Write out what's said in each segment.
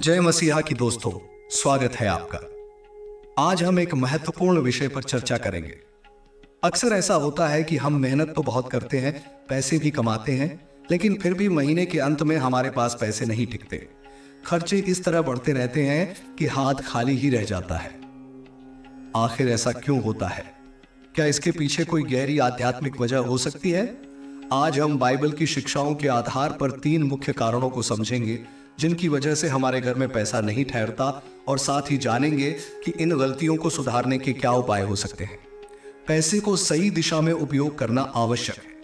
जय मसीहा की दोस्तों, स्वागत है आपका। आज हम एक महत्वपूर्ण विषय पर चर्चा करेंगे। अक्सर ऐसा होता है कि हम मेहनत तो बहुत करते हैं, पैसे भी कमाते हैं, लेकिन फिर भी महीने के अंत में हमारे पास पैसे नहीं टिकते। खर्चे इस तरह बढ़ते रहते हैं कि हाथ खाली ही रह जाता है। आखिर ऐसा क्यों होता है? क्या इसके पीछे कोई गहरी आध्यात्मिक वजह हो सकती है? आज हम बाइबल की शिक्षाओं के आधार पर 3 मुख्य कारणों को समझेंगे जिनकी वजह से हमारे घर में पैसा नहीं ठहरता, और साथ ही जानेंगे कि इन गलतियों को सुधारने के क्या उपाय हो सकते हैं। पैसे को सही दिशा में उपयोग करना आवश्यक है,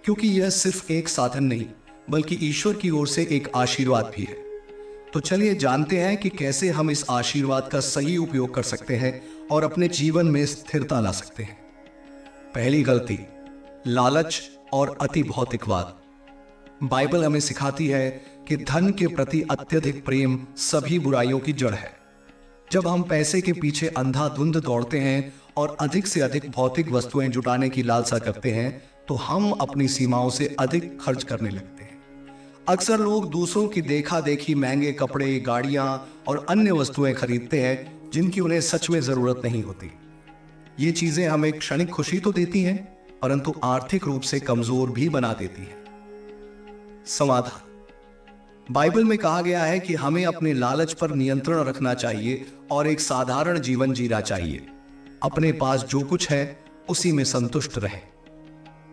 क्योंकि यह सिर्फ एक साधन नहीं बल्कि ईश्वर की ओर से एक आशीर्वाद भी है। तो चलिए जानते हैं कि कैसे हम इस आशीर्वाद का सही उपयोग कर सकते हैं और अपने जीवन में स्थिरता ला सकते हैं। पहली गलती, लालच और अति भौतिकवाद। बाइबल हमें सिखाती है कि धन के प्रति अत्यधिक प्रेम सभी बुराइयों की जड़ है। जब हम पैसे के पीछे अंधाधुंध दौड़ते हैं और अधिक से अधिक भौतिक वस्तुएं जुटाने की लालसा करते हैं, तो हम अपनी सीमाओं से अधिक खर्च करने लगते हैं। अक्सर लोग दूसरों की देखा देखी महंगे कपड़े, गाड़ियां और अन्य वस्तुएं खरीदते हैं जिनकी उन्हें सच में जरूरत नहीं होती। ये चीजें हमें क्षणिक खुशी तो देती हैं, परंतु आर्थिक रूप से कमजोर भी बना देती हैं। समाधान, बाइबल में कहा गया है कि हमें अपने लालच पर नियंत्रण रखना चाहिए और एक साधारण जीवन जीना चाहिए। अपने पास जो कुछ है उसी में संतुष्ट रहें।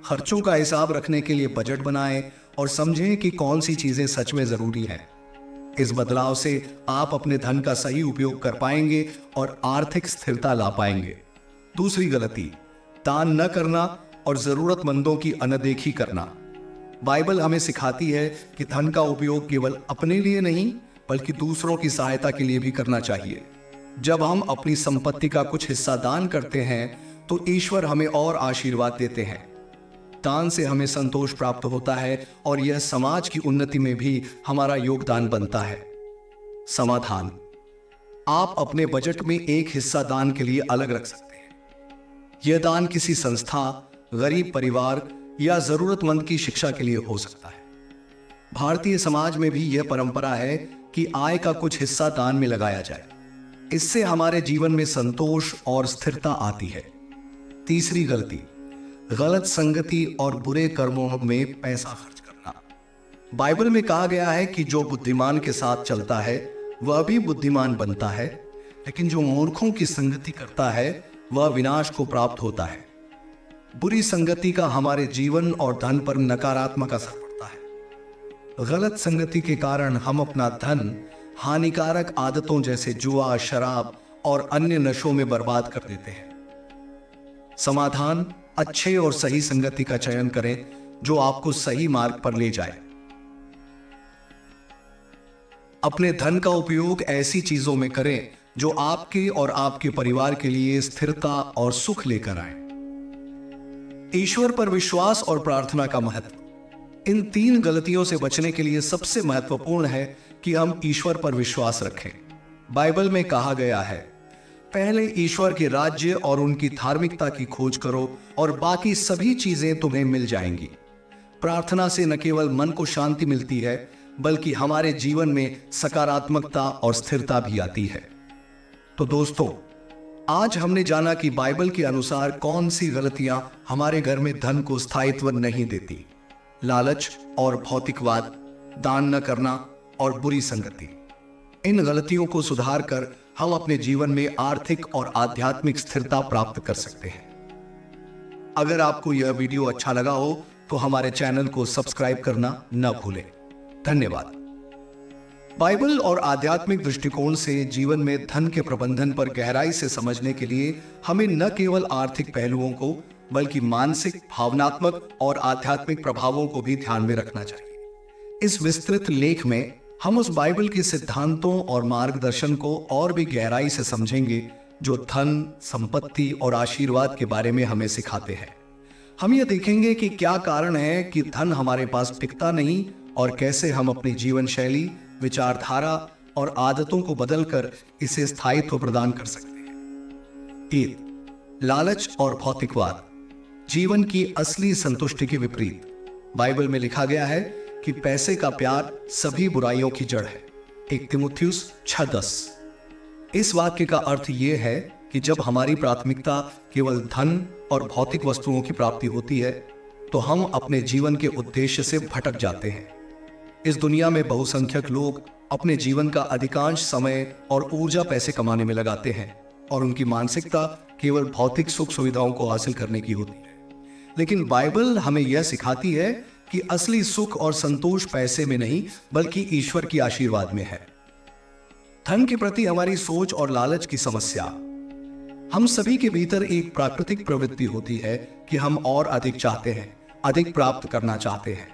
खर्चों का हिसाब रखने के लिए बजट बनाएं और समझें कि कौन सी चीजें सच में जरूरी हैं। इस बदलाव से आप अपने धन का सही उपयोग कर पाएंगे और आर्थिक स्थिरता ला पाएंगे। दूसरी गलती, दान न करना और जरूरतमंदों की अनदेखी करना। बाइबल हमें सिखाती है कि धन का उपयोग केवल अपने लिए नहीं बल्कि दूसरों की सहायता के लिए भी करना चाहिए। जब हम अपनी संपत्ति का कुछ हिस्सा दान करते हैं तो ईश्वर हमें और आशीर्वाद देते हैं। दान से हमें संतोष प्राप्त होता है और यह समाज की उन्नति में भी हमारा योगदान बनता है। समाधान, आप अपने बजट में एक हिस्सा दान के लिए अलग रख सकते हैं। यह दान किसी संस्था, गरीब परिवार या जरूरतमंद की शिक्षा के लिए हो सकता है। भारतीय समाज में भी यह परंपरा है कि आय का कुछ हिस्सा दान में लगाया जाए। इससे हमारे जीवन में संतोष और स्थिरता आती है। तीसरी गलती, गलत संगति और बुरे कर्मों में पैसा खर्च करना। बाइबल में कहा गया है कि जो बुद्धिमान के साथ चलता है वह भी बुद्धिमान बनता है, लेकिन जो मूर्खों की संगति करता है वह विनाश को प्राप्त होता है। बुरी संगति का हमारे जीवन और धन पर नकारात्मक असर पड़ता है। गलत संगति के कारण हम अपना धन हानिकारक आदतों जैसे जुआ, शराब और अन्य नशों में बर्बाद कर देते हैं। समाधान, अच्छे और सही संगति का चयन करें जो आपको सही मार्ग पर ले जाए। अपने धन का उपयोग ऐसी चीजों में करें जो आपके और आपके परिवार के लिए स्थिरता और सुख लेकर आए। ईश्वर पर विश्वास और प्रार्थना का महत्व। इन 3 गलतियों से बचने के लिए सबसे महत्वपूर्ण है कि हम ईश्वर पर विश्वास रखें। बाइबल में कहा गया है, पहले ईश्वर के राज्य और उनकी धार्मिकता की खोज करो और बाकी सभी चीजें तुम्हें मिल जाएंगी। प्रार्थना से न केवल मन को शांति मिलती है बल्कि हमारे जीवन में सकारात्मकता और स्थिरता भी आती है। तो दोस्तों, आज हमने जाना कि बाइबल के अनुसार कौन सी गलतियां हमारे घर में धन को स्थायित्व नहीं देती। लालच और भौतिकवाद, दान न करना और बुरी संगति। इन गलतियों को सुधार कर हम अपने जीवन में आर्थिक और आध्यात्मिक स्थिरता प्राप्त कर सकते हैं। अगर आपको यह वीडियो अच्छा लगा हो तो हमारे चैनल को सब्सक्राइब करना न भूलें। धन्यवाद। बाइबल और आध्यात्मिक दृष्टिकोण से जीवन में धन के प्रबंधन पर गहराई से समझने के लिए हमें न केवल आर्थिक पहलुओं को बल्कि मानसिक, भावनात्मक और आध्यात्मिक प्रभावों को भी ध्यान में रखना चाहिए। इस विस्तृत लेख में हम उस बाइबल के सिद्धांतों और मार्गदर्शन को और भी गहराई से समझेंगे जो धन, संपत्ति और आशीर्वाद के बारे में हमें सिखाते हैं। हम यह देखेंगे कि क्या कारण है कि धन हमारे पास टिकता नहीं और कैसे हम अपनी जीवन शैली, विचारधारा और आदतों को बदलकर इसे स्थायित्व प्रदान कर सकते हैं। 1. लालच और भौतिकवाद, जीवन की असली संतुष्टि के विपरीत। बाइबल में लिखा गया है कि पैसे का प्यार सभी बुराइयों की जड़ है। 1 तीमुथियुस 6:10। इस वाक्य का अर्थ यह है कि जब हमारी प्राथमिकता केवल धन और भौतिक वस्तुओं की प्राप्ति होती है तो हम अपने जीवन के उद्देश्य से भटक जाते हैं। इस दुनिया में बहुसंख्यक लोग अपने जीवन का अधिकांश समय और ऊर्जा पैसे कमाने में लगाते हैं और उनकी मानसिकता केवल भौतिक सुख सुविधाओं को हासिल करने की होती है। लेकिन बाइबल हमें यह सिखाती है कि असली सुख और संतोष पैसे में नहीं बल्कि ईश्वर की आशीर्वाद में है। धन के प्रति हमारी सोच और लालच की समस्या। हम सभी के भीतर एक प्राकृतिक प्रवृत्ति होती है कि हम और अधिक चाहते हैं, अधिक प्राप्त करना चाहते हैं।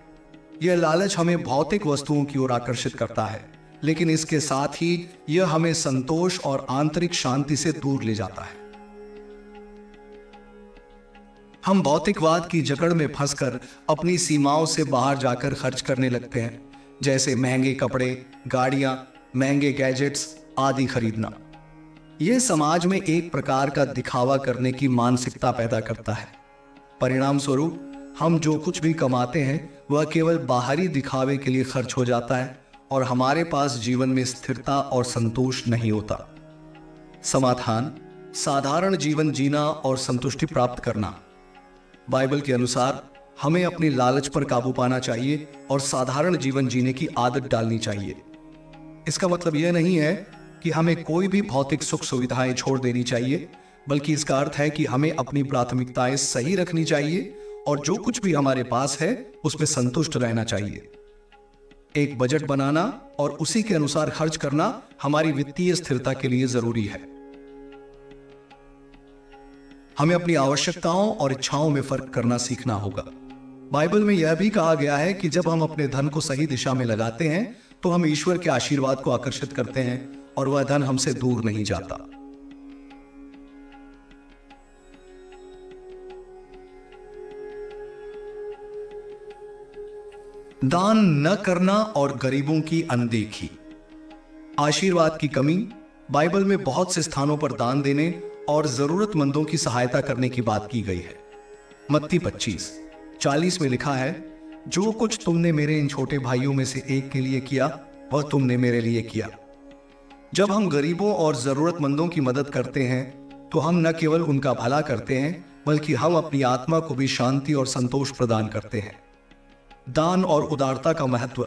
यह लालच हमें भौतिक वस्तुओं की ओर आकर्षित करता है, लेकिन इसके साथ ही यह हमें संतोष और आंतरिक शांति से दूर ले जाता है। हम भौतिकवाद की जकड़ में फंसकर अपनी सीमाओं से बाहर जाकर खर्च करने लगते हैं, जैसे महंगे कपड़े, गाड़ियां, महंगे गैजेट्स आदि खरीदना। यह समाज में एक प्रकार का दिखावा करने की मानसिकता पैदा करता है। परिणाम स्वरूप हम जो कुछ भी कमाते हैं वह केवल बाहरी दिखावे के लिए खर्च हो जाता है और हमारे पास जीवन में स्थिरता और संतोष नहीं होता। समाधान: साधारण जीवन जीना और संतुष्टि प्राप्त करना। बाइबल के अनुसार हमें अपनी लालच पर काबू पाना चाहिए और साधारण जीवन जीने की आदत डालनी चाहिए। इसका मतलब यह नहीं है कि हमें कोई भी भौतिक सुख सुविधाएं छोड़ देनी चाहिए, बल्कि इसका अर्थ है कि हमें अपनी प्राथमिकताएं सही रखनी चाहिए और जो कुछ भी हमारे पास है उसमें संतुष्ट रहना चाहिए। एक बजट बनाना और उसी के अनुसार खर्च करना हमारी वित्तीय स्थिरता के लिए जरूरी है। हमें अपनी आवश्यकताओं और इच्छाओं में फर्क करना सीखना होगा। बाइबल में यह भी कहा गया है कि जब हम अपने धन को सही दिशा में लगाते हैं तो हम ईश्वर के आशीर्वाद को आकर्षित करते हैं और वह धन हमसे दूर नहीं जाता। दान न करना और गरीबों की अनदेखी। आशीर्वाद की कमी। बाइबल में बहुत से स्थानों पर दान देने और जरूरतमंदों की सहायता करने की बात की गई है। मत्ती 25:40 में लिखा है, जो कुछ तुमने मेरे इन छोटे भाइयों में से एक के लिए किया वह तुमने मेरे लिए किया। जब हम गरीबों और जरूरतमंदों की मदद करते हैं तो हम न केवल उनका भला करते हैं बल्कि हम अपनी आत्मा को भी शांति और संतोष प्रदान करते हैं। दान और उदारता का महत्व।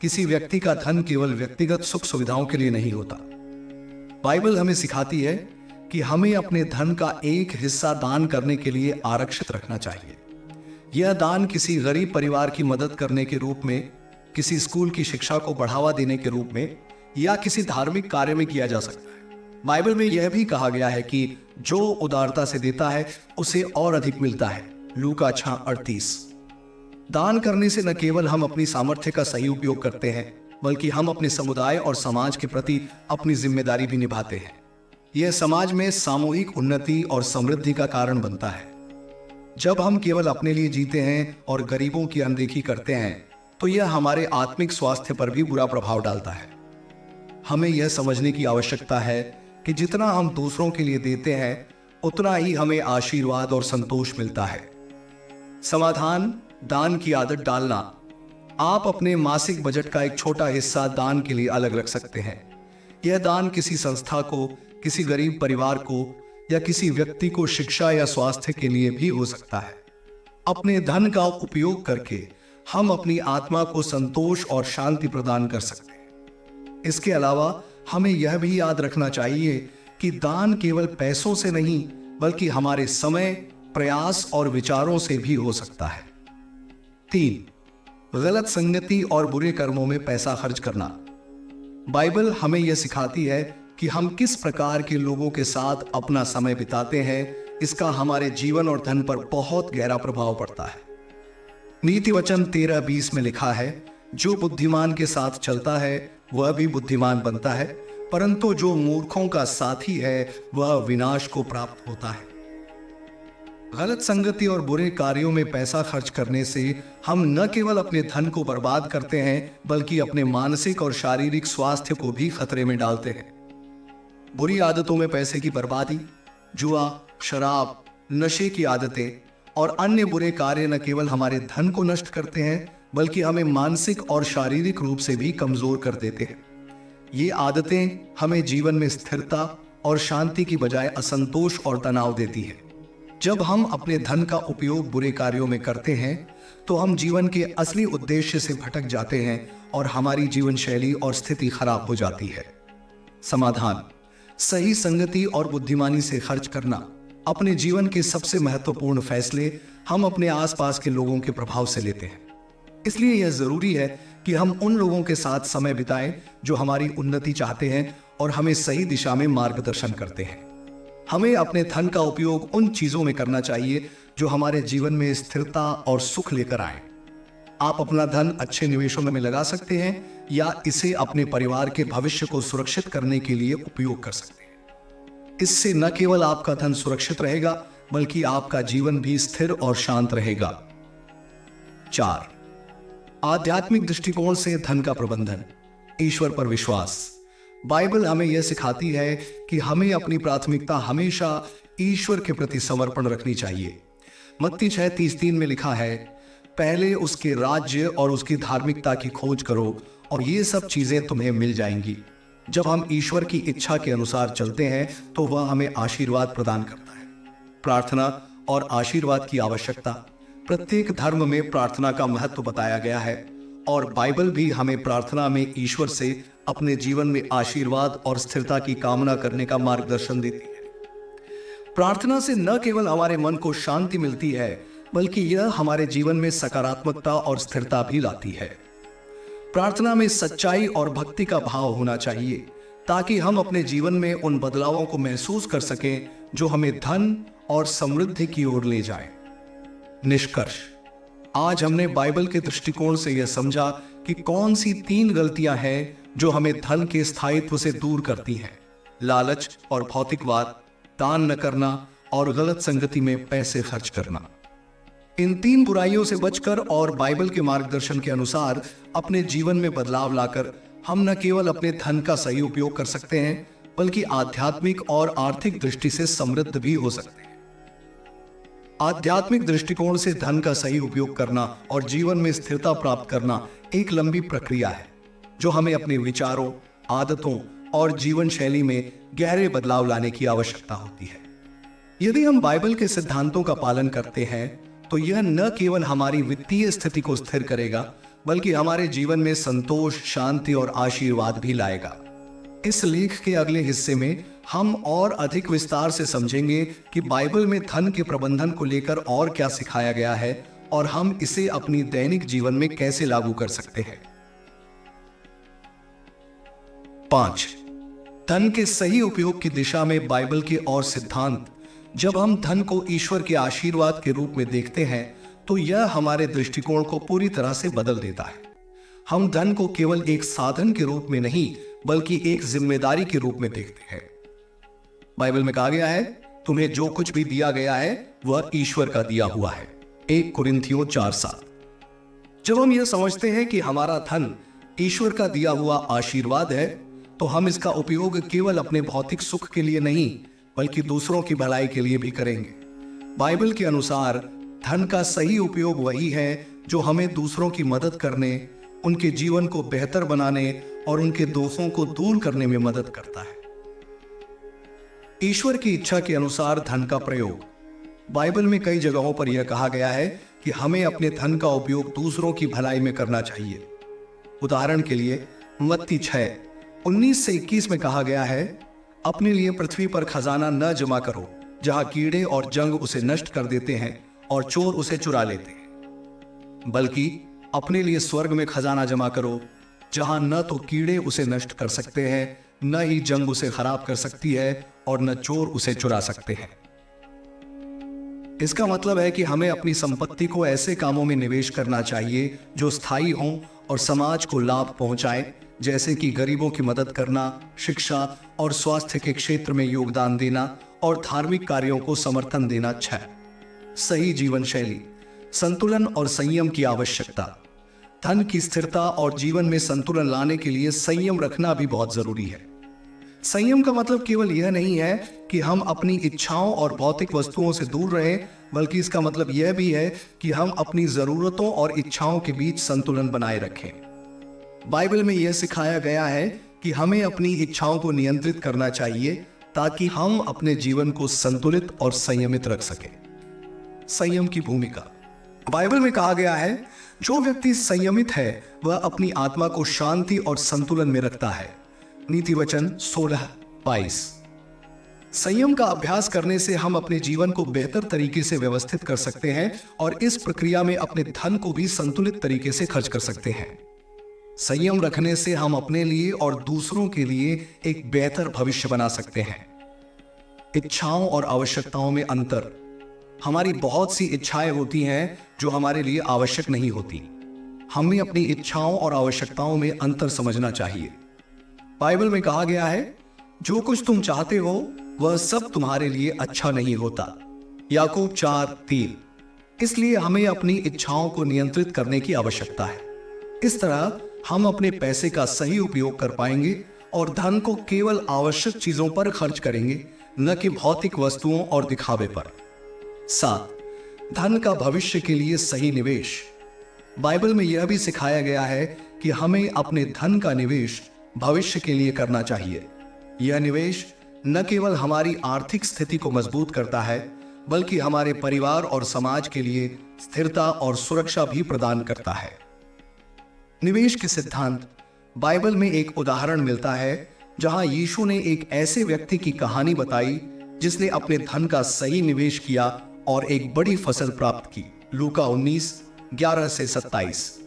किसी व्यक्ति का धन केवल व्यक्तिगत सुख सुविधाओं के लिए नहीं होता। बाइबल हमें सिखाती है कि हमें अपने धन का एक हिस्सा दान करने के लिए आरक्षित रखना चाहिए। यह दान किसी गरीब परिवार की मदद करने के रूप में, किसी स्कूल की शिक्षा को बढ़ावा देने के रूप में या किसी धार्मिक कार्य में किया जा सकता है। बाइबल में यह भी कहा गया है कि जो उदारता से देता है उसे और अधिक मिलता है। लूका 6:38। दान करने से न केवल हम अपनी सामर्थ्य का सही उपयोग करते हैं बल्कि हम अपने समुदाय और समाज के प्रति अपनी जिम्मेदारी भी निभाते हैं। यह समाज में सामूहिक उन्नति और समृद्धि का कारण बनता है। जब हम केवल अपने लिए जीते हैं और गरीबों की अनदेखी करते हैं तो यह हमारे आत्मिक स्वास्थ्य पर भी बुरा प्रभाव डालता है। हमें यह समझने की आवश्यकता है कि जितना हम दूसरों के लिए देते हैं उतना ही हमें आशीर्वाद और संतोष मिलता है। समाधान: दान की आदत डालना। आप अपने मासिक बजट का एक छोटा हिस्सा दान के लिए अलग रख सकते हैं। यह दान किसी संस्था को, किसी गरीब परिवार को या किसी व्यक्ति को शिक्षा या स्वास्थ्य के लिए भी हो सकता है। अपने धन का उपयोग करके हम अपनी आत्मा को संतोष और शांति प्रदान कर सकते हैं। इसके अलावा हमें यह भी याद रखना चाहिए कि दान केवल पैसों से नहीं बल्कि हमारे समय, प्रयास और विचारों से भी हो सकता है। 3. गलत संगति और बुरे कर्मों में पैसा खर्च करना। बाइबल हमें यह सिखाती है कि हम किस प्रकार के लोगों के साथ अपना समय बिताते हैं, इसका हमारे जीवन और धन पर बहुत गहरा प्रभाव पड़ता है। नीति वचन 13:20 में लिखा है, जो बुद्धिमान के साथ चलता है वह भी बुद्धिमान बनता है, परंतु जो मूर्खों का साथी है वह विनाश को प्राप्त होता है। गलत संगति और बुरे कार्यों में पैसा खर्च करने से हम न केवल अपने धन को बर्बाद करते हैं बल्कि अपने मानसिक और शारीरिक स्वास्थ्य को भी खतरे में डालते हैं। बुरी आदतों में पैसे की बर्बादी, जुआ, शराब, नशे की आदतें और अन्य बुरे कार्य न केवल हमारे धन को नष्ट करते हैं बल्कि हमें मानसिक और शारीरिक रूप से भी कमजोर कर देते हैं। ये आदतें हमें जीवन में स्थिरता और शांति की बजाय असंतोष और तनाव देती है। जब हम अपने धन का उपयोग बुरे कार्यों में करते हैं तो हम जीवन के असली उद्देश्य से भटक जाते हैं और हमारी जीवन शैली और स्थिति खराब हो जाती है। समाधान: सही संगति और बुद्धिमानी से खर्च करना। अपने जीवन के सबसे महत्वपूर्ण फैसले हम अपने आसपास के लोगों के प्रभाव से लेते हैं। इसलिए यह जरूरी है कि हम उन लोगों के साथ समय बिताएं जो हमारी उन्नति चाहते हैं और हमें सही दिशा में मार्गदर्शन करते हैं। हमें अपने धन का उपयोग उन चीजों में करना चाहिए जो हमारे जीवन में स्थिरता और सुख लेकर आए। आप अपना धन अच्छे निवेशों में लगा सकते हैं या इसे अपने परिवार के भविष्य को सुरक्षित करने के लिए उपयोग कर सकते हैं। इससे न केवल आपका धन सुरक्षित रहेगा बल्कि आपका जीवन भी स्थिर और शांत रहेगा। 4. आध्यात्मिक दृष्टिकोण से धन का प्रबंधन। ईश्वर पर विश्वास। बाइबल हमें यह सिखाती है कि हमें अपनी प्राथमिकता हमेशा ईश्वर के प्रति समर्पण रखनी चाहिए। मत्ती 6:33 में लिखा है, पहले उसके राज्य और उसकी धार्मिकता की खोज करो और ये सब चीजें तुम्हें मिल जाएंगी। जब हम ईश्वर की इच्छा के अनुसार चलते हैं तो वह हमें आशीर्वाद प्रदान करता है। प्रार्थना और आशीर्वाद की आवश्यकता। प्रत्येक धर्म में प्रार्थना का महत्व बताया गया है और बाइबल भी हमें प्रार्थना में ईश्वर से अपने जीवन में आशीर्वाद और स्थिरता की कामना करने का मार्गदर्शन देती है। प्रार्थना से न केवल हमारे मन को शांति मिलती है बल्कि यह हमारे जीवन में सकारात्मकता और स्थिरता भी लाती है। प्रार्थना में सच्चाई और भक्ति का भाव होना चाहिए ताकि हम अपने जीवन में उन बदलावों को महसूस कर सकें जो हमें धन और समृद्धि की ओर ले जाएं। निष्कर्ष: आज हमने बाइबल के दृष्टिकोण से यह समझा कि कौन सी 3 गलतियां हैं जो हमें धन के स्थायित्व से दूर करती हैं। लालच और भौतिकवाद, दान न करना और गलत संगति में पैसे खर्च करना। इन 3 बुराइयों से बचकर और बाइबल के मार्गदर्शन के अनुसार अपने जीवन में बदलाव लाकर हम न केवल अपने धन का सही उपयोग कर सकते हैं बल्कि आध्यात्मिक और आर्थिक दृष्टि से समृद्ध भी हो सकते हैं। आध्यात्मिक दृष्टिकोण से धन का सही उपयोग करना और जीवन में स्थिरता प्राप्त करना एक लंबी प्रक्रिया है जो हमें अपने विचारों, आदतों और जीवन शैली में गहरे बदलाव लाने की आवश्यकता होती है। यदि हम बाइबल के सिद्धांतों का पालन करते हैं तो यह न केवल हमारी वित्तीय स्थिति को स्थिर करेगा बल्कि हमारे जीवन में संतोष, शांति और आशीर्वाद भी लाएगा। इस लेख के अगले हिस्से में हम और अधिक विस्तार से समझेंगे कि बाइबल में धन के प्रबंधन को लेकर और क्या सिखाया गया है और हम इसे अपनी दैनिक जीवन में कैसे लागू कर सकते हैं। 5. धन के सही उपयोग की दिशा में बाइबल के और सिद्धांत। जब हम धन को ईश्वर के आशीर्वाद के रूप में देखते हैं तो यह हमारे दृष्टिकोण को पूरी तरह से बदल देता है। हम धन को केवल एक साधन के रूप में नहीं बल्कि एक जिम्मेदारी के रूप में देखते हैं। बाइबल में कहा गया है, तुम्हें जो कुछ भी दिया गया है वह ईश्वर का दिया हुआ है। 1 कुरिन्थियों 4:7। जब हम यह समझते हैं कि हमारा धन ईश्वर का दिया हुआ आशीर्वाद है तो हम इसका उपयोग केवल अपने भौतिक सुख के लिए नहीं बल्कि दूसरों की भलाई के लिए भी करेंगे। बाइबल के अनुसार धन का सही उपयोग वही है जो हमें दूसरों की मदद करने, उनके जीवन को बेहतर बनाने और उनके दोषों को दूर करने में मदद करता है। ईश्वर की इच्छा के अनुसार धन का प्रयोग। बाइबल में कई जगहों पर यह कहा गया है कि हमें अपने धन का उपयोग दूसरों की भलाई में करना चाहिए। उदाहरण के लिए मत्ती 6:19-21 में कहा गया है, अपने लिए पृथ्वी पर खजाना न जमा करो जहां कीड़े और जंग उसे नष्ट कर देते हैं और चोर उसे चुरा लेते हैं, बल्कि अपने लिए स्वर्ग में खजाना जमा करो जहां न तो कीड़े उसे नष्ट कर सकते हैं, न ही जंग उसे खराब कर सकती है और न चोर उसे चुरा सकते हैं। इसका मतलब है कि हमें अपनी संपत्ति को ऐसे कामों में निवेश करना चाहिए जो स्थायी हों और समाज को लाभ पहुंचाए, जैसे कि गरीबों की मदद करना, शिक्षा और स्वास्थ्य के क्षेत्र में योगदान देना और धार्मिक कार्यों को समर्थन देना। 6. सही जीवन शैली, संतुलन और संयम की आवश्यकता। धन की स्थिरता और जीवन में संतुलन लाने के लिए संयम रखना भी बहुत जरूरी है। संयम का मतलब केवल यह नहीं है कि हम अपनी इच्छाओं और भौतिक वस्तुओं से दूर रहें, बल्कि इसका मतलब यह भी है कि हम अपनी जरूरतों और इच्छाओं के बीच संतुलन बनाए रखें। बाइबल में यह सिखाया गया है कि हमें अपनी इच्छाओं को नियंत्रित करना चाहिए ताकि हम अपने जीवन को संतुलित और संयमित रख सकें। संयम की भूमिका। बाइबल में कहा गया है, जो व्यक्ति संयमित है वह अपनी आत्मा को शांति और संतुलन में रखता है। नीति वचन 16:22। संयम का अभ्यास करने से हम अपने जीवन को बेहतर तरीके से व्यवस्थित कर सकते हैं और इस प्रक्रिया में अपने धन को भी संतुलित तरीके से खर्च कर सकते हैं। संयम रखने से हम अपने लिए और दूसरों के लिए एक बेहतर भविष्य बना सकते हैं। इच्छाओं और आवश्यकताओं में अंतर। हमारी बहुत सी इच्छाएं होती हैं जो हमारे लिए आवश्यक नहीं होती। हमें अपनी इच्छाओं और आवश्यकताओं में अंतर समझना चाहिए। बाइबल में कहा गया है, जो कुछ तुम चाहते हो वह सब तुम्हारे लिए अच्छा नहीं होता। याकूब 4:3। इसलिए हमें अपनी इच्छाओं को नियंत्रित करने की आवश्यकता है। इस तरह हम अपने पैसे का सही उपयोग कर पाएंगे और धन को केवल आवश्यक चीजों पर खर्च करेंगे, न कि भौतिक वस्तुओं और दिखावे पर। 7. धन का भविष्य के लिए सही निवेश। बाइबल में यह भी सिखाया गया है कि हमें अपने धन का निवेश भविष्य के लिए करना चाहिए। यह निवेश न केवल हमारी आर्थिक स्थिति को मजबूत करता है, बल्कि हमारे परिवार और समाज के लिए स्थिरता और सुरक्षा भी प्रदान करता है। निवेश के सिद्धांत। बाइबल में एक उदाहरण मिलता है जहां यीशु ने एक ऐसे व्यक्ति की कहानी बताई जिसने अपने धन का सही निवेश किया और एक बड़ी फसल प्राप्त की। लूका 19:11-27।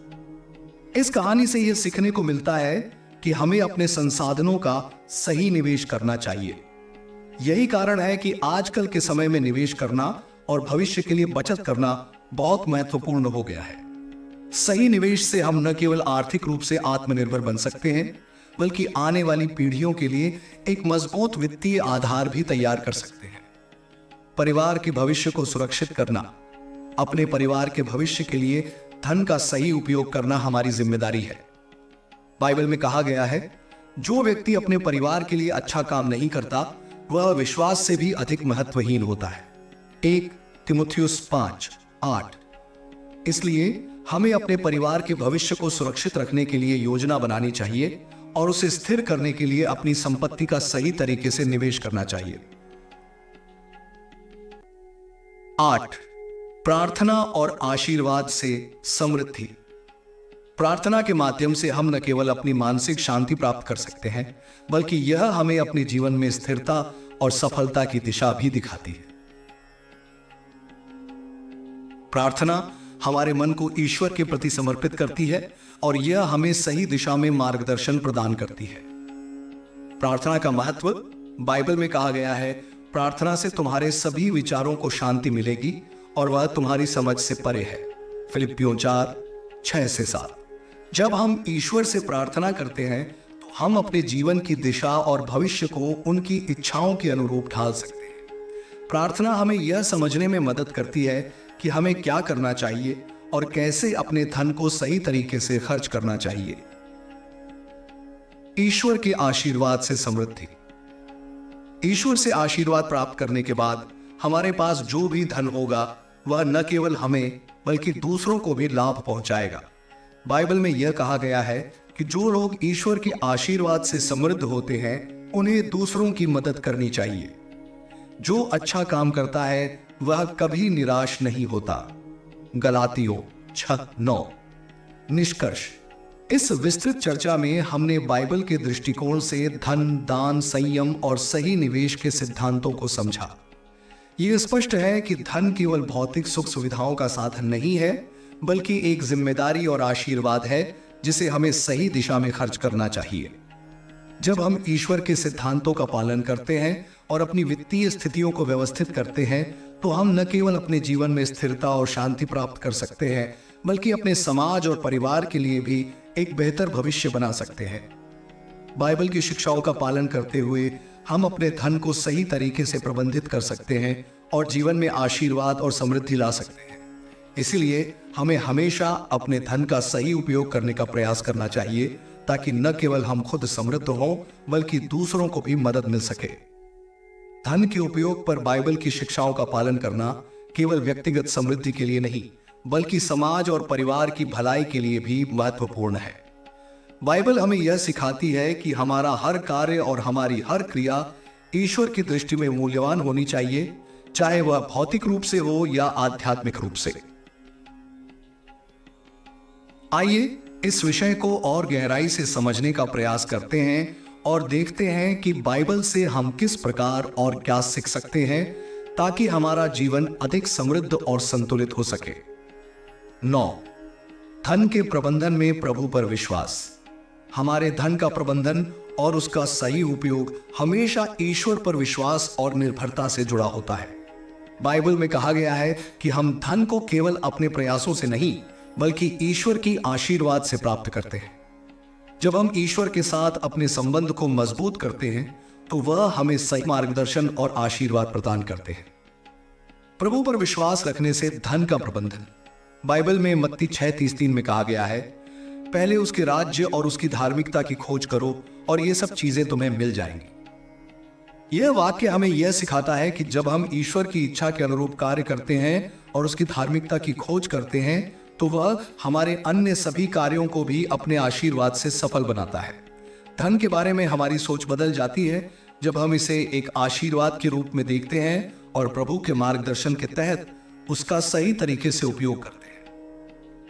इस कहानी से यह सीखने को मिलता है कि हमें अपने संसाधनों का सही निवेश करना चाहिए। यही कारण है कि आजकल के समय में निवेश करना और भविष्य के लिए बचत करना बहुत महत्वपूर्ण हो गया है। सही निवेश से हम न केवल आर्थिक रूप से आत्मनिर्भर बन सकते हैं, बल्कि आने वाली पीढ़ियों के लिए एक मजबूत वित्तीय आधार भी तैयार कर सकते हैं। परिवार के भविष्य को सुरक्षित करना। अपने परिवार के भविष्य के लिए धन का सही उपयोग करना हमारी जिम्मेदारी है। बाइबल में कहा गया है, जो व्यक्ति अपने परिवार के लिए अच्छा काम नहीं करता वह विश्वास से भी अधिक महत्वहीन होता है। 1 तिमुथियुस 5:8। इसलिए हमें अपने परिवार के भविष्य को सुरक्षित रखने के लिए योजना बनानी चाहिए और उसे स्थिर करने के लिए अपनी संपत्ति का सही तरीके से निवेश करना चाहिए। 8. प्रार्थना और आशीर्वाद से समृद्धि। प्रार्थना के माध्यम से हम न केवल अपनी मानसिक शांति प्राप्त कर सकते हैं, बल्कि यह हमें अपने जीवन में स्थिरता और सफलता की दिशा भी दिखाती है। प्रार्थना हमारे मन को ईश्वर के प्रति समर्पित करती है और यह हमें सही दिशा में मार्गदर्शन प्रदान करती है। प्रार्थना का महत्व। बाइबल में कहा गया है, प्रार्थना से तुम्हारे सभी विचारों को शांति मिलेगी और वह तुम्हारी समझ से परे है। फिलिप्पियों 4:6-7। जब हम ईश्वर से प्रार्थना करते हैं तो हम अपने जीवन की दिशा और भविष्य को उनकी इच्छाओं के अनुरूप ढाल सकते हैं। प्रार्थना हमें यह समझने में मदद करती है कि हमें क्या करना चाहिए और कैसे अपने धन को सही तरीके से खर्च करना चाहिए। ईश्वर के आशीर्वाद से समृद्धि। ईश्वर से आशीर्वाद प्राप्त करने के बाद हमारे पास जो भी धन होगा वह न केवल हमें बल्कि दूसरों को भी लाभ पहुंचाएगा। बाइबल में यह कहा गया है कि जो लोग ईश्वर के आशीर्वाद से समृद्ध होते हैं उन्हें दूसरों की मदद करनी चाहिए। जो अच्छा काम करता है वह कभी निराश नहीं होता। गलातियों 6:9। निष्कर्ष। इस विस्तृत चर्चा में हमने बाइबल के दृष्टिकोण से धन, दान, संयम और सही निवेश के सिद्धांतों को समझा। यह स्पष्ट है कि धन केवल भौतिक सुख सुविधाओं का साधन नहीं है, बल्कि एक जिम्मेदारी और आशीर्वाद है जिसे हमें सही दिशा में खर्च करना चाहिए। जब हम ईश्वर के सिद्धांतों का पालन करते हैं और अपनी वित्तीय स्थितियों को व्यवस्थित करते हैं तो हम न केवल अपने जीवन में स्थिरता और शांति प्राप्त कर सकते हैं, बल्कि अपने समाज और परिवार के लिए भी एक बेहतर भविष्य बना सकते हैं। बाइबल की शिक्षाओं का पालन करते हुए हम अपने धन को सही तरीके से प्रबंधित कर सकते हैं और जीवन में आशीर्वाद और समृद्धि ला सकते हैं। इसलिए हमें हमेशा अपने धन का सही उपयोग करने का प्रयास करना चाहिए ताकि न केवल हम खुद समृद्ध हों बल्कि दूसरों को भी मदद मिल सके। धन के उपयोग पर बाइबल की शिक्षाओं का पालन करना केवल व्यक्तिगत समृद्धि के लिए नहीं बल्कि समाज और परिवार की भलाई के लिए भी महत्वपूर्ण है। बाइबल हमें यह सिखाती है कि हमारा हर कार्य और हमारी हर क्रिया ईश्वर की दृष्टि में मूल्यवान होनी चाहिए, चाहे वह भौतिक रूप से हो या आध्यात्मिक रूप से। आइए इस विषय को और गहराई से समझने का प्रयास करते हैं और देखते हैं कि बाइबल से हम किस प्रकार और क्या सीख सकते हैं ताकि हमारा जीवन अधिक समृद्ध और संतुलित हो सके। 9. धन के प्रबंधन में प्रभु पर विश्वास। हमारे धन का प्रबंधन और उसका सही उपयोग हमेशा ईश्वर पर विश्वास और निर्भरता से जुड़ा होता है। बाइबल में कहा गया है कि हम धन को केवल अपने प्रयासों से नहीं बल्कि ईश्वर की आशीर्वाद से प्राप्त करते हैं। जब हम ईश्वर के साथ अपने संबंध को मजबूत करते हैं तो वह हमें सही मार्गदर्शन और आशीर्वाद प्रदान करते हैं। प्रभु पर विश्वास रखने से धन का प्रबंधन। बाइबल में मत्ती 6:33 में कहा गया है, पहले उसके राज्य और उसकी धार्मिकता की खोज करो और ये सब चीजें तुम्हें मिल जाएंगी। यह वाक्य हमें यह सिखाता है कि जब हम ईश्वर की इच्छा के अनुरूप कार्य करते हैं और उसकी धार्मिकता की खोज करते हैं तो वह हमारे अन्य सभी कार्यों को भी अपने आशीर्वाद से सफल बनाता है। धन के बारे में हमारी सोच बदल जाती है जब हम इसे एक आशीर्वाद के रूप में देखते हैं और प्रभु के मार्गदर्शन के तहत उसका सही तरीके से उपयोग करते हैं।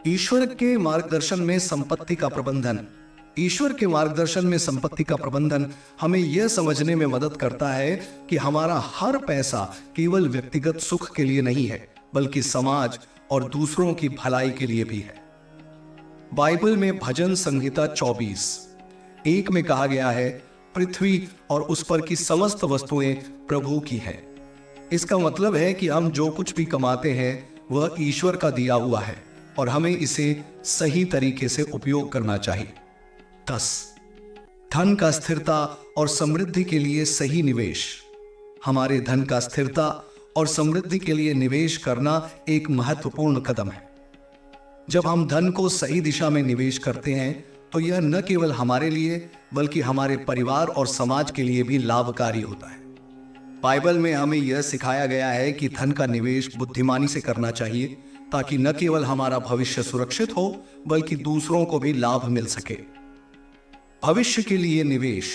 ईश्वर के मार्गदर्शन में संपत्ति का प्रबंधन। ईश्वर के मार्गदर्शन में संपत्ति का प्रबंधन हमें यह समझने में मदद करता है कि हमारा हर पैसा केवल व्यक्तिगत सुख के लिए नहीं है बल्कि समाज और दूसरों की भलाई के लिए भी है। बाइबल में भजन संहिता 24:1 में कहा गया है, पृथ्वी और उस पर की समस्त वस्तुएं प्रभु की हैं। इसका मतलब है कि हम जो कुछ भी कमाते हैं वह ईश्वर का दिया हुआ है और हमें इसे सही तरीके से उपयोग करना चाहिए। 10. धन का स्थिरता और समृद्धि के लिए सही निवेश। हमारे धन का स्थिरता और समृद्धि के लिए निवेश करना एक महत्वपूर्ण कदम है। जब हम धन को सही दिशा में निवेश करते हैं तो यह न केवल हमारे लिए बल्कि हमारे परिवार और समाज के लिए भी लाभकारी होता है। बाइबल में हमें यह सिखाया गया है कि धन का निवेश बुद्धिमानी से करना चाहिए ताकि न केवल हमारा भविष्य सुरक्षित हो बल्कि दूसरों को भी लाभ मिल सके। भविष्य के लिए निवेश।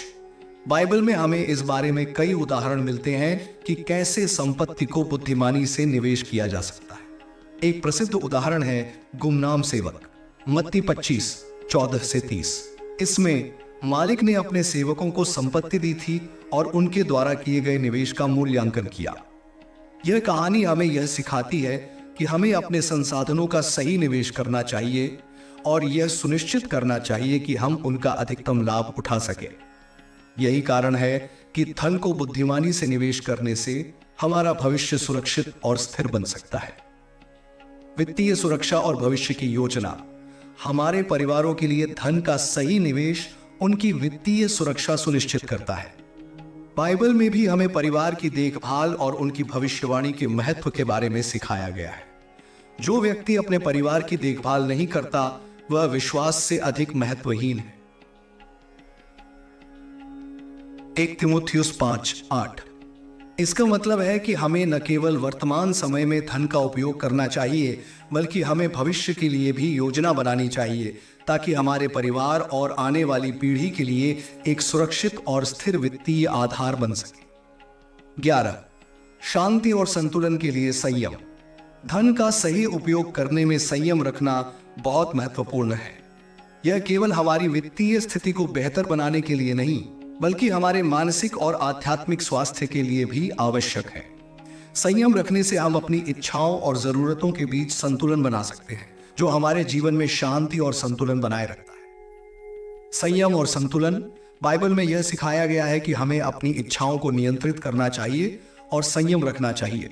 बाइबल में हमें इस बारे में कई उदाहरण मिलते हैं कि कैसे संपत्ति को बुद्धिमानी से निवेश किया जा सकता है। एक प्रसिद्ध उदाहरण है गुमनाम सेवक, मत्ती 25:14-30। इसमें मालिक ने अपने सेवकों को संपत्ति दी थी और उनके द्वारा किए गए निवेश का मूल्यांकन किया। यह कहानी हमें यह सिखाती है कि हमें अपने संसाधनों का सही निवेश करना चाहिए और यह सुनिश्चित करना चाहिए कि हम उनका अधिकतम लाभ उठा सके। यही कारण है कि धन को बुद्धिमानी से निवेश करने से हमारा भविष्य सुरक्षित और स्थिर बन सकता है। वित्तीय सुरक्षा और भविष्य की योजना। हमारे परिवारों के लिए धन का सही निवेश उनकी वित्तीय सुरक्षा सुनिश्चित करता है। बाइबल में भी हमें परिवार की देखभाल और उनकी भविष्यवाणी के महत्व के बारे में सिखाया गया है। जो व्यक्ति अपने परिवार की देखभाल नहीं करता वह विश्वास से अधिक महत्वहीन है। 1 तीमुथियुस 5:8। इसका मतलब है कि हमें न केवल वर्तमान समय में धन का उपयोग करना चाहिए बल्कि हमें भविष्य के लिए भी योजना बनानी चाहिए ताकि हमारे परिवार और आने वाली पीढ़ी के लिए एक सुरक्षित और स्थिर वित्तीय आधार बन सके। 11. शांति और संतुलन के लिए संयम। धन का सही उपयोग करने में संयम रखना बहुत महत्वपूर्ण है। यह केवल हमारी वित्तीय स्थिति को बेहतर बनाने के लिए नहीं बल्कि हमारे मानसिक और आध्यात्मिक स्वास्थ्य के लिए भी आवश्यक है। संयम रखने से हम अपनी इच्छाओं और जरूरतों के बीच संतुलन बना सकते हैं जो हमारे जीवन में शांति और संतुलन बनाए रखता है। संयम और संतुलन। बाइबल में यह सिखाया गया है कि हमें अपनी इच्छाओं को नियंत्रित करना चाहिए और संयम रखना चाहिए।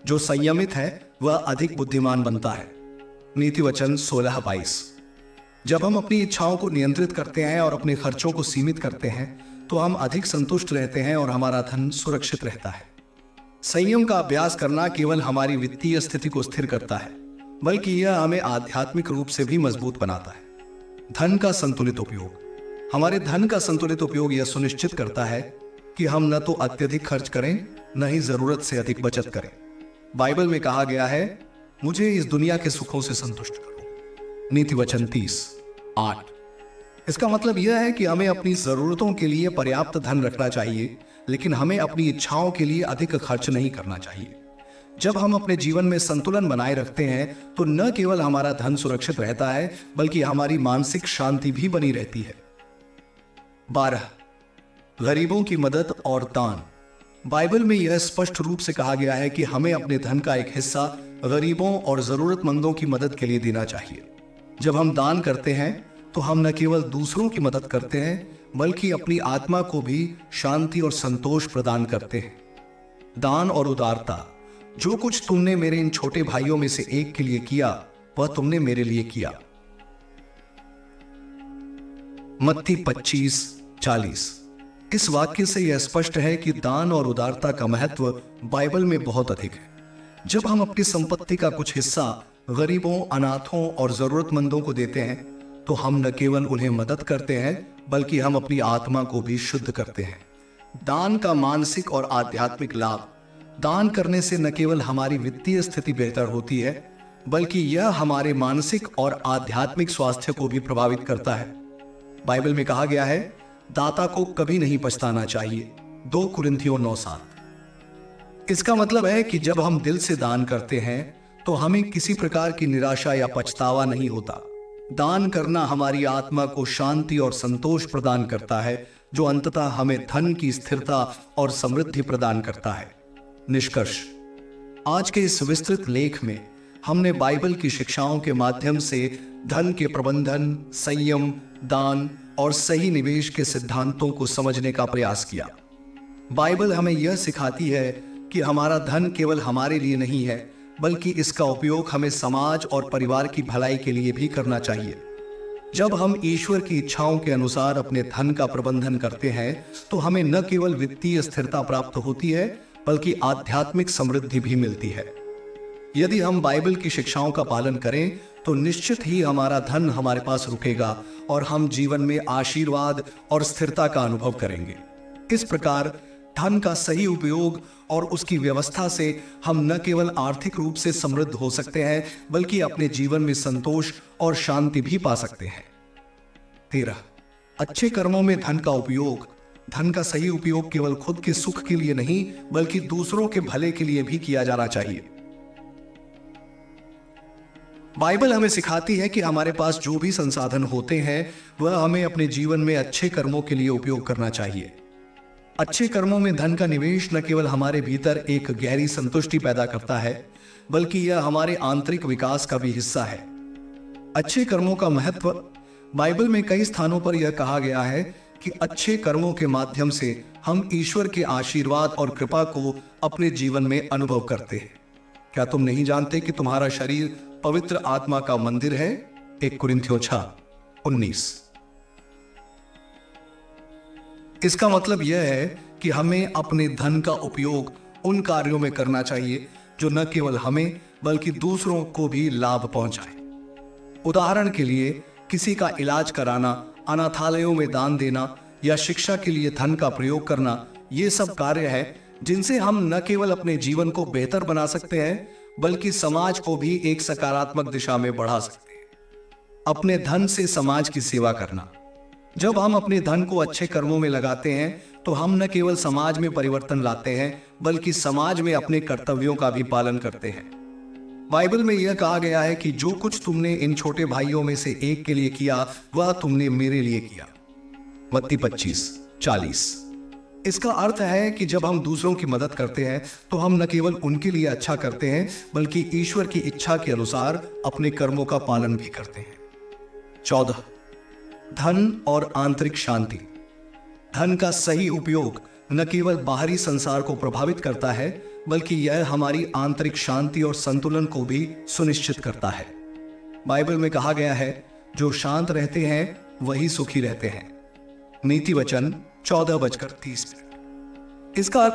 जो संयमित है वह अधिक बुद्धिमान बनता है। नीति वचन 16:22। जब हम अपनी इच्छाओं को नियंत्रित करते हैं और अपने खर्चों को सीमित करते हैं तो हम अधिक संतुष्ट रहते हैं और हमारा धन सुरक्षित रहता है। संयम का अभ्यास करना केवल हमारी वित्तीय स्थिति को स्थिर करता है बल्कि यह हमें आध्यात्मिक रूप से भी मजबूत बनाता है। धन का संतुलित उपयोग। हमारे धन का संतुलित उपयोग यह सुनिश्चित करता है कि हम न तो अत्यधिक खर्च करें न ही जरूरत से अधिक बचत करें। बाइबल में कहा गया है, मुझे इस दुनिया के सुखों से संतुष्ट करो। नीति वचन 30:8। इसका मतलब यह है कि हमें अपनी जरूरतों के लिए पर्याप्त धन रखना चाहिए, लेकिन हमें अपनी इच्छाओं के लिए अधिक खर्च नहीं करना चाहिए। जब हम अपने जीवन में संतुलन बनाए रखते हैं तो न केवल हमारा धन सुरक्षित रहता है, बल्कि हमारी मानसिक शांति भी बनी रहती है। 12. गरीबों की मदद और दान। बाइबल में यह स्पष्ट रूप से कहा गया है कि हमें अपने धन का एक हिस्सा गरीबों और जरूरतमंदों की मदद के लिए देना चाहिए। जब हम दान करते हैं तो हम न केवल दूसरों की मदद करते हैं, बल्कि अपनी आत्मा को भी शांति और संतोष प्रदान करते हैं। दान और उदारता। जो कुछ तुमने मेरे इन छोटे भाइयों में से एक के लिए किया, वह तुमने मेरे लिए किया। मत्ती 25:40। इस वाक्य से यह स्पष्ट है कि दान और उदारता का महत्व बाइबल में बहुत अधिक है। जब हम अपनी संपत्ति का कुछ हिस्सा गरीबों, अनाथों और जरूरतमंदों को देते हैं तो हम न केवल उन्हें मदद करते हैं, बल्कि हम अपनी आत्मा को भी शुद्ध करते हैं। दान का मानसिक और आध्यात्मिक लाभ। दान करने से न केवल हमारी वित्तीय स्थिति बेहतर होती है, बल्कि यह हमारे मानसिक और आध्यात्मिक स्वास्थ्य को भी प्रभावित करता है। बाइबल में कहा गया है, दाता को कभी नहीं पछताना चाहिए। 2 कुरिन्थियों 9:7। इसका मतलब है कि जब हम दिल से दान करते हैं तो हमें किसी प्रकार की निराशा या पछतावा नहीं होता। दान करना हमारी आत्मा को शांति और संतोष प्रदान करता है, जो अंततः हमें धन की स्थिरता और समृद्धि प्रदान करता है। निष्कर्ष। आज के इस विस्तृत लेख में हमने बाइबल की शिक्षाओं के माध्यम से धन के प्रबंधन, संयम, दान और सही निवेश के सिद्धांतों को समझने का प्रयास किया। बाइबल हमें यह सिखाती है कि हमारा धन केवल हमारे लिए नहीं है, बल्कि इसका उपयोग हमें समाज और परिवार की भलाई के लिए भी करना चाहिए। जब हम ईश्वर की इच्छाओं के अनुसार अपने धन का प्रबंधन करते हैं तो हमें न केवल वित्तीय स्थिरता प्राप्त होती है, बल्कि आध्यात्मिक समृद्धि भी मिलती है। यदि हम बाइबल की शिक्षाओं का पालन करें तो निश्चित ही हमारा धन हमारे पास रुकेगा और हम जीवन में आशीर्वाद और स्थिरता का अनुभव करेंगे। इस प्रकार धन का सही उपयोग और उसकी व्यवस्था से हम न केवल आर्थिक रूप से समृद्ध हो सकते हैं, बल्कि अपने जीवन में संतोष और शांति भी पा सकते हैं। 13. अच्छे कर्मों में धन का उपयोग। धन का सही उपयोग केवल खुद के सुख के लिए नहीं, बल्कि दूसरों के भले के लिए भी किया जाना चाहिए। बाइबल हमें सिखाती है कि हमारे पास जो भी संसाधन होते हैं वह हमें अपने जीवन में अच्छे कर्मों के लिए उपयोग करना चाहिए। अच्छे कर्मों में धन का निवेश न केवल हमारे भीतर एक गहरी संतुष्टि पैदा करता है, बल्कि यह हमारे आंतरिक विकास का भी हिस्सा है। अच्छे कर्मों का महत्व। बाइबल में कई स्थानों पर यह कहा गया है कि अच्छे कर्मों के माध्यम से हम ईश्वर के आशीर्वाद और कृपा को अपने जीवन में अनुभव करते हैं। क्या तुम नहीं जानते कि तुम्हारा शरीर पवित्र आत्मा का मंदिर है? 1 कुरिन्थियों 6:19। इसका मतलब यह है कि हमें अपने धन का उपयोग उन कार्यों में करना चाहिए जो न केवल हमें बल्कि दूसरों को भी लाभ पहुंचाए। उदाहरण के लिए किसी का इलाज कराना, अनाथालयों में दान देना या शिक्षा के लिए धन का प्रयोग करना, ये सब कार्य है जिनसे हम न केवल अपने जीवन को बेहतर बना सकते हैं, बल्कि समाज को भी एक सकारात्मक दिशा में बढ़ा सकते हैं। अपने धन से समाज की सेवा करना। जब हम अपने धन को अच्छे कर्मों में लगाते हैं तो हम न केवल समाज में परिवर्तन लाते हैं, बल्कि समाज में अपने कर्तव्यों का भी पालन करते हैं। बाइबल में यह कहा गया है कि जो कुछ तुमने इन छोटे भाइयों में से एक के लिए किया, वह तुमने मेरे लिए किया। मत्ती 25:40। इसका अर्थ है कि जब हम दूसरों की मदद करते हैं तो हम न केवल उनके लिए अच्छा करते हैं, बल्कि ईश्वर की इच्छा के अनुसार अपने कर्मों का पालन भी करते हैं। 14. धन और आंतरिक शांति। धन का सही उपयोग न केवल बाहरी संसार को प्रभावित करता है, बल्कि यह हमारी आंतरिक शांति और संतुलन को भी सुनिश्चित करता है। बाइबल में कहा गया है, जो शांत रहते हैं वही सुखी रहते हैं। नीति वचन 14:30। इसका